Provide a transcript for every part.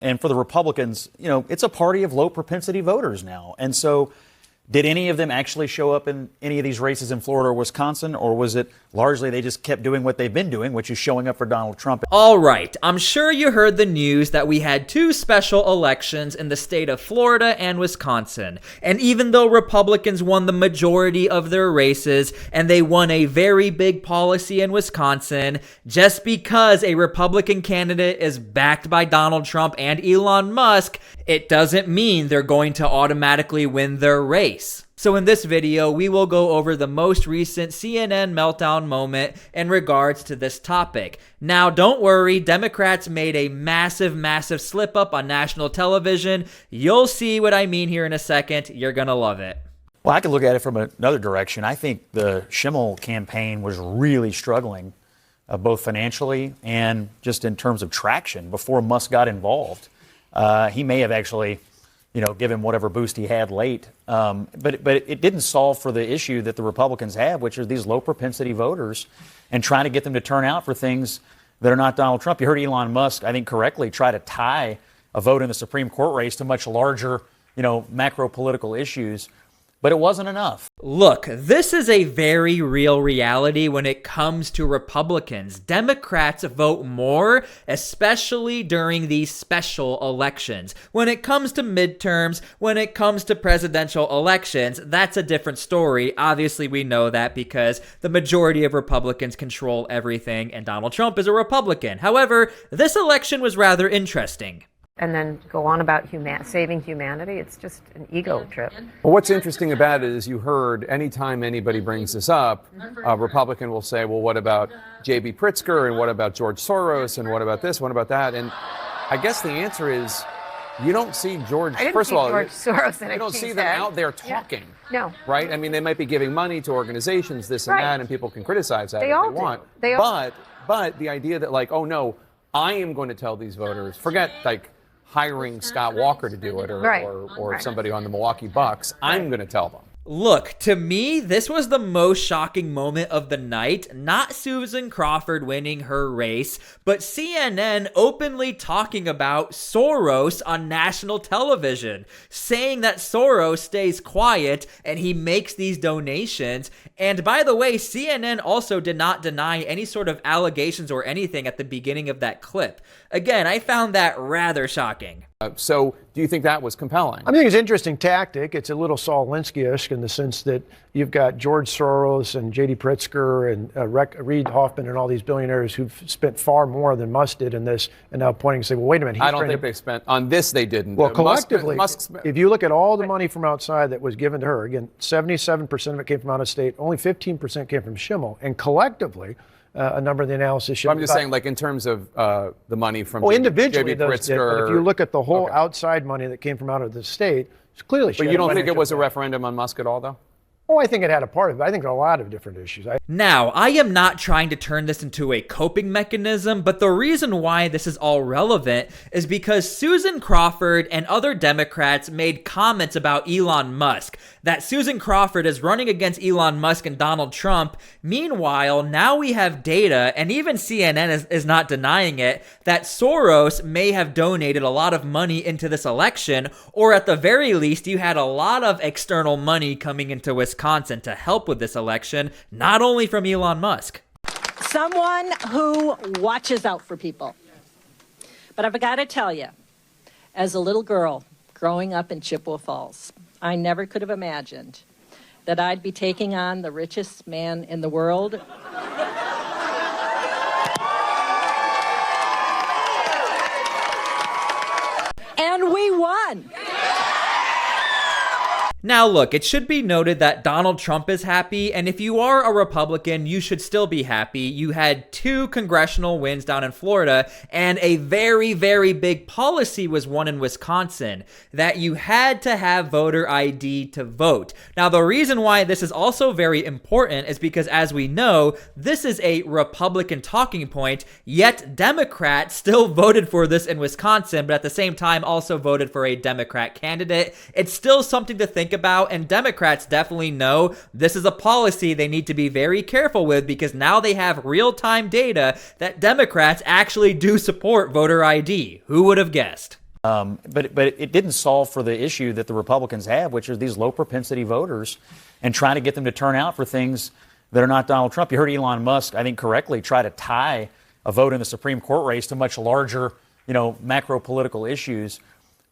And for the Republicans, it's a party of low propensity voters now. And so did any of them actually show up in any of these races in Florida or Wisconsin, or was it largely they just kept doing what they've been doing, which is showing up for Donald Trump? All right, I'm sure you heard the news that we had two special elections in the state of Florida and Wisconsin. And even though Republicans won the majority of their races and they won a very big policy in Wisconsin, just because a Republican candidate is backed by Donald Trump and Elon Musk, it doesn't mean they're going to automatically win their race. So in this video, we will go over the most recent CNN meltdown moment in regards to this topic. Now, don't worry, Democrats made a massive slip up on national television. You'll see what I mean here in a second. You're gonna love it. Well, I could look at it from another direction. I think the Kimmel campaign was really struggling, both financially and just in terms of traction before Musk got involved. He may have actually give him whatever boost he had late. But it didn't solve for the issue that the Republicans have, which are these low propensity voters, and trying to get them to turn out for things that are not Donald Trump. You heard Elon Musk, I think correctly, try to tie a vote in the Supreme Court race to much larger, macro political issues. But it wasn't enough. Look, this is a very real reality when it comes to Republicans. Democrats vote more, especially during these special elections. When it comes to midterms, when it comes to presidential elections, that's a different story. Obviously, we know that because the majority of Republicans control everything, and Donald Trump is a Republican. However, this election was rather interesting. And then go on about saving humanity. It's just an ego trip. Well, what's interesting about it is you heard anytime anybody brings this up, a Republican will say, well, what about J.B. Pritzker, and what about George Soros, and what about this, what about that? And I guess the answer is you don't see George, first of all, George Soros you don't see them out there talking. Yeah. No. Right? I mean, they might be giving money to organizations, this and that, and people can criticize that if they want. But the idea that like, oh no, I am going to tell these voters, forget like hiring Scott Walker to do it or somebody on the Milwaukee Bucks. I'm going to tell them. Look, to me, this was the most shocking moment of the night. Not Susan Crawford winning her race, but CNN openly talking about Soros on national television, saying that Soros stays quiet and he makes these donations. And by the way, CNN also did not deny any sort of allegations or anything at the beginning of that clip. Again, I found that rather shocking. So do you think that was compelling? I think it's an interesting tactic. It's a little Saul Alinsky-esque in the sense that you've got George Soros and J.D. Pritzker and Reid Hoffman and all these billionaires who've spent far more than Musk did in this, and now pointing and say, well, wait a minute. I don't think they spent on this. They didn't. Well, collectively, if you look at all the money from outside that was given to her, again, 77% of it came from out of state, only 15% came from Kimmel, and collectively, a number of the analysis showed. I'm just saying, like in terms of the money from individually, J.B. those did, but if you look at the whole outside money that came from out of the state, it's clearly. But you don't think it was a referendum on Musk at all, though? Oh, I think it had a part of it. I think there are a lot of different issues. Now, I am not trying to turn this into a coping mechanism, but the reason why this is all relevant is because Susan Crawford and other Democrats made comments about Elon Musk, that Susan Crawford is running against Elon Musk and Donald Trump. Meanwhile, now we have data, and even CNN is not denying it, that Soros may have donated a lot of money into this election, or at the very least, you had a lot of external money coming into Wisconsin to help with this election, not only from Elon Musk. Someone who watches out for people. But I've got to tell you, as a little girl growing up in Chippewa Falls, I never could have imagined that I'd be taking on the richest man in the world. And we won. Now look, it should be noted that Donald Trump is happy, and if you are a Republican, you should still be happy. You had 2 congressional wins down in Florida, and a very big policy was won in Wisconsin, that you had to have voter ID to vote. Now the reason why this is also very important is because, as we know, this is a Republican talking point, yet Democrats still voted for this in Wisconsin, but at the same time also voted for a Democrat candidate. It's still something to think about, and Democrats definitely know this is a policy they need to be very careful with, because now they have real-time data that Democrats actually do support voter ID. Who would have guessed? But it didn't solve for the issue that the Republicans have, which are these low propensity voters, and trying to get them to turn out for things that are not Donald Trump. You heard Elon Musk, I think correctly, try to tie a vote in the Supreme Court race to much larger, macro political issues,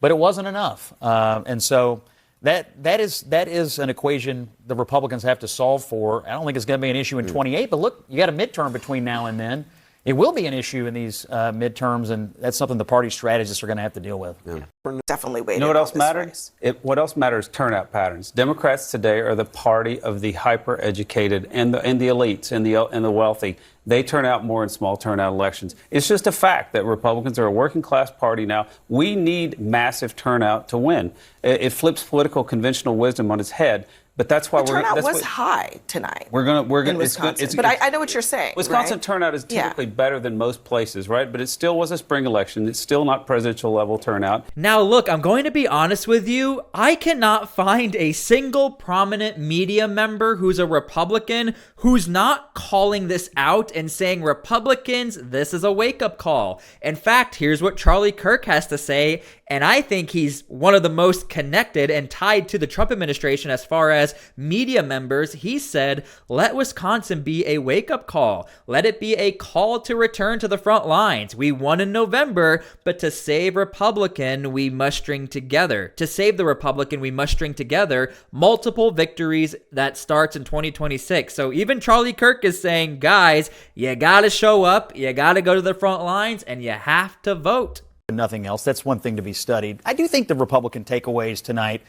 but it wasn't enough. And so that is an equation the Republicans have to solve for. I don't think it's going to be an issue in 28, but look, you got a midterm between now and then. It will be an issue in these midterms, and that's something the party strategists are going to have to deal with. Yeah. We're definitely waiting. You know what else matters? What else matters? Turnout patterns. Democrats today are the party of the hyper-educated and the elites and the wealthy. They turn out more in small turnout elections. It's just a fact that Republicans are a working class party now. We need massive turnout to win. It flips political conventional wisdom on its head. But that's why turnout was high tonight. We're gonna. In Wisconsin. But I know what you're saying. Wisconsin right? turnout is typically better than most places, right? But it still was a spring election. It's still not presidential level turnout. Now, look, I'm going to be honest with you. I cannot find a single prominent media member who's a Republican who's not calling this out and saying, Republicans, this is a wake-up call. In fact, here's what Charlie Kirk has to say, and I think he's one of the most connected and tied to the Trump administration as far as media members. He said, let Wisconsin be a wake-up call. Let it be a call to return to the front lines. We won in November, but to save Republican, we must string together. To save the Republican, we must string together multiple victories that starts in 2026. So even Charlie Kirk is saying, guys, you got to show up, you got to go to the front lines, and you have to vote. Nothing else. That's one thing to be studied. I do think the Republican takeaways tonight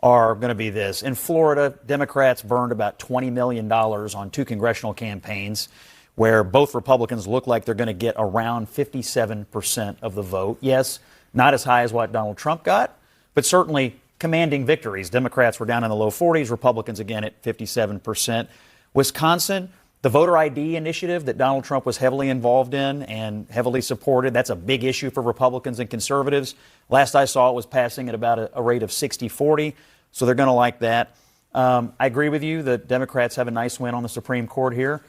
are going to be this. In Florida, Democrats burned about $20 million on 2 congressional campaigns where both Republicans look like they're going to get around 57% of the vote. Yes, not as high as what Donald Trump got, but certainly commanding victories. Democrats were down in the low 40s, Republicans again at 57%. Wisconsin, the voter ID initiative that Donald Trump was heavily involved in and heavily supported, that's a big issue for Republicans and conservatives. Last I saw, it was passing at about a rate of 60-40, so they're going to like that. I agree with you that Democrats have a nice win on the Supreme Court here,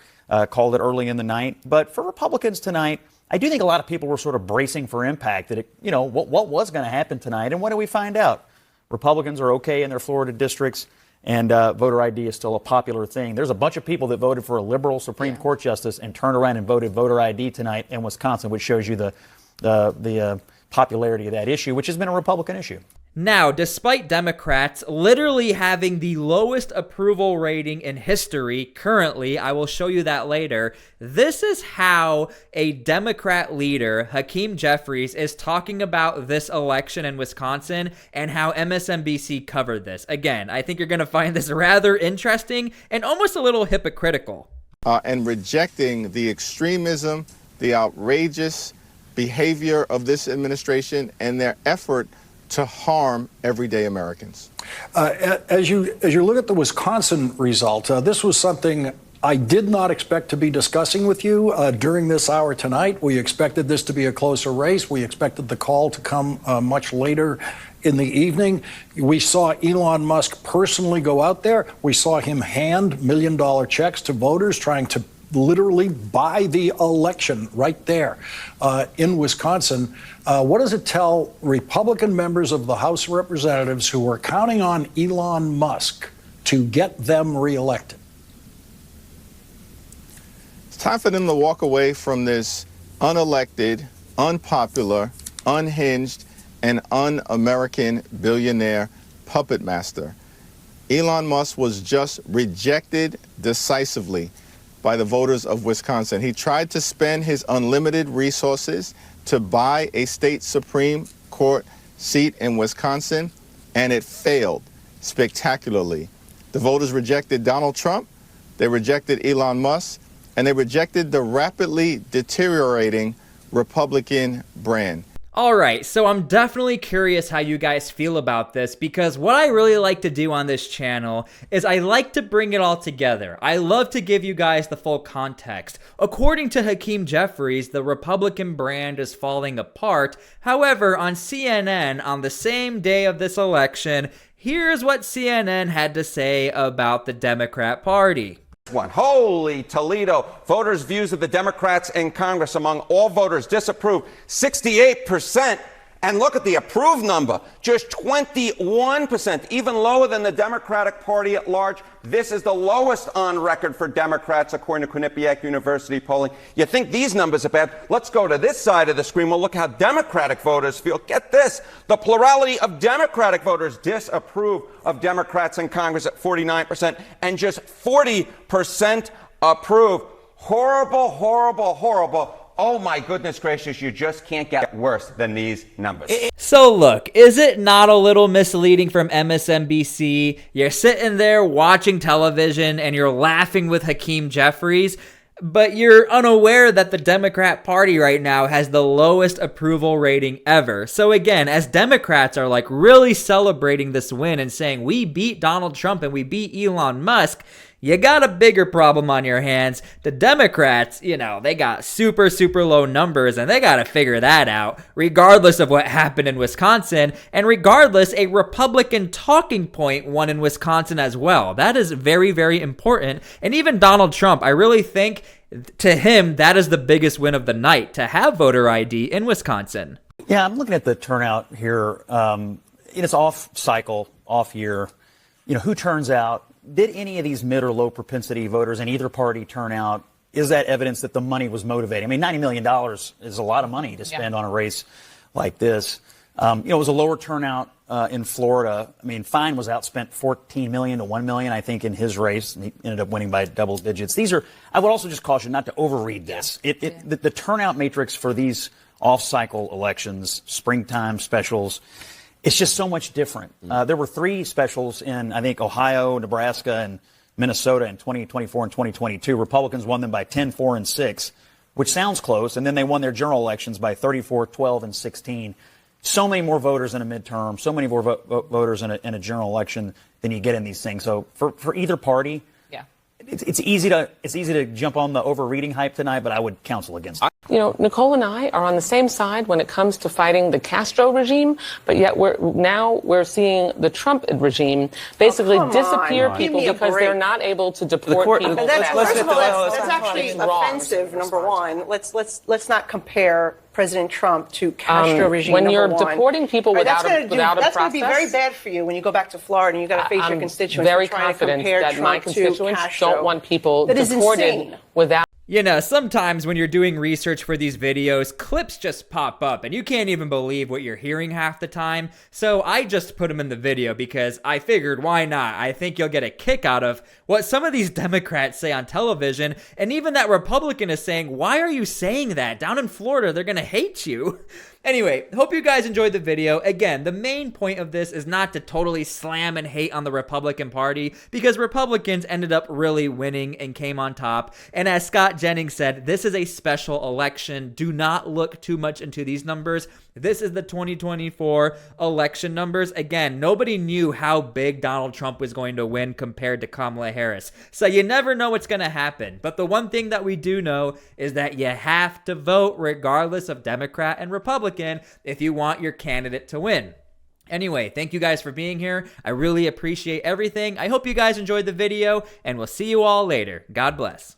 called it early in the night. But for Republicans tonight, I do think a lot of people were sort of bracing for impact, that, what was going to happen tonight, and what do we find out? Republicans are okay in their Florida districts, and voter ID is still a popular thing. There's a bunch of people that voted for a liberal Supreme Court justice and turned around and voted voter ID tonight in Wisconsin, which shows you the popularity of that issue, which has been a Republican issue. Now, despite Democrats literally having the lowest approval rating in history currently, I will show you that later, this is how a Democrat leader, Hakeem Jeffries, is talking about this election in Wisconsin and how MSNBC covered this. Again, I think you're going to find this rather interesting and almost a little hypocritical. And rejecting the extremism, the outrageous behavior of this administration and their effort to harm everyday Americans. As you look at the Wisconsin result, this was something I did not expect to be discussing with you during this hour tonight. We expected this to be a closer race. We expected the call to come much later in the evening. We saw Elon Musk personally go out there. We saw him hand million-dollar checks to voters trying to literally buy the election right there in Wisconsin. What does it tell Republican members of the House of Representatives who are counting on Elon Musk to get them reelected? It's time for them to walk away from this unelected, unpopular, unhinged, and un-American billionaire puppet master. Elon Musk was just rejected decisively by the voters of Wisconsin. He tried to spend his unlimited resources to buy a state Supreme Court seat in Wisconsin, and it failed spectacularly. The voters rejected Donald Trump, they rejected Elon Musk, and they rejected the rapidly deteriorating Republican brand. Alright, so I'm definitely curious how you guys feel about this, because what I really like to do on this channel is I like to bring it all together. I love to give you guys the full context. According to Hakeem Jeffries, the Republican brand is falling apart. However, on CNN, on the same day of this election, here's what CNN had to say about the Democrat Party. Holy Toledo. Voters' views of the Democrats in Congress among all voters disapprove 68%, And look at the approved number, just 21%, even lower than the Democratic Party at large. This is the lowest on record for Democrats, according to Quinnipiac University polling. You think these numbers are bad? Let's go to this side of the screen. We'll look how Democratic voters feel. Get this. The plurality of Democratic voters disapprove of Democrats in Congress at 49%, and just 40% approve. Horrible, horrible, horrible. Oh my goodness gracious, you just can't get worse than these numbers. So look, is it not a little misleading from MSNBC? You're sitting there watching television and you're laughing with Hakeem Jeffries, but you're unaware that the Democrat Party right now has the lowest approval rating ever. So again, as Democrats are like really celebrating this win and saying we beat Donald Trump and we beat Elon Musk, you got a bigger problem on your hands. The Democrats, you know, they got super, super low numbers and they got to figure that out, regardless of what happened in Wisconsin. And regardless, a Republican talking point won in Wisconsin as well. That is very, very important. And even Donald Trump, I really think to him, that is the biggest win of the night, to have voter ID in Wisconsin. Yeah, I'm looking at the turnout here. It's off cycle, off year. You know, who turns out? Did any of these mid or low propensity voters in either party turn out? Is that evidence that the money was motivating? I mean, $90 million is a lot of money to spend on a race like this. It was a lower turnout in Florida. I mean, Fine was outspent $14 million to $1 million, I think, in his race, and he ended up winning by double digits. These are, I would also just caution not to overread this. The turnout matrix for these off-cycle elections, springtime specials, it's just so much different. There were 3 specials in, I think, Ohio, Nebraska, and Minnesota in 2024 and 2022. Republicans won them by 10, 4, and 6, which sounds close. And then they won their general elections by 34, 12, and 16. So many more voters in a midterm, so many more voters in a general election than you get in these things. So for either party, it's easy to jump on the overreading hype tonight, but I would counsel against it. You know, Nicole and I are on the same side when it comes to fighting the Castro regime, but yet we're seeing the Trump regime basically disappear people because they're not able to deport people. That's actually offensive. Number one, let's not compare President Trump to Castro regime. When you're deporting people without a process, that's going to be very bad for you when you go back to Florida and you got to face your constituents. Very confident that my constituents don't want people deported without. You know, sometimes when you're doing research for these videos, clips just pop up and you can't even believe what you're hearing half the time. So I just put them in the video because I figured, why not? I think you'll get a kick out of what some of these Democrats say on television. And even that Republican is saying, why are you saying that? Down in Florida, they're going to hate you. Anyway, hope you guys enjoyed the video. Again, the main point of this is not to totally slam and hate on the Republican Party because Republicans ended up really winning and came on top. And as Scott Jennings said, this is a special election. Do not look too much into these numbers. This is the 2024 election numbers. Again, nobody knew how big Donald Trump was going to win compared to Kamala Harris. So you never know what's going to happen. But the one thing that we do know is that you have to vote regardless of Democrat and Republican if you want your candidate to win. Anyway, thank you guys for being here. I really appreciate everything. I hope you guys enjoyed the video, and we'll see you all later. God bless.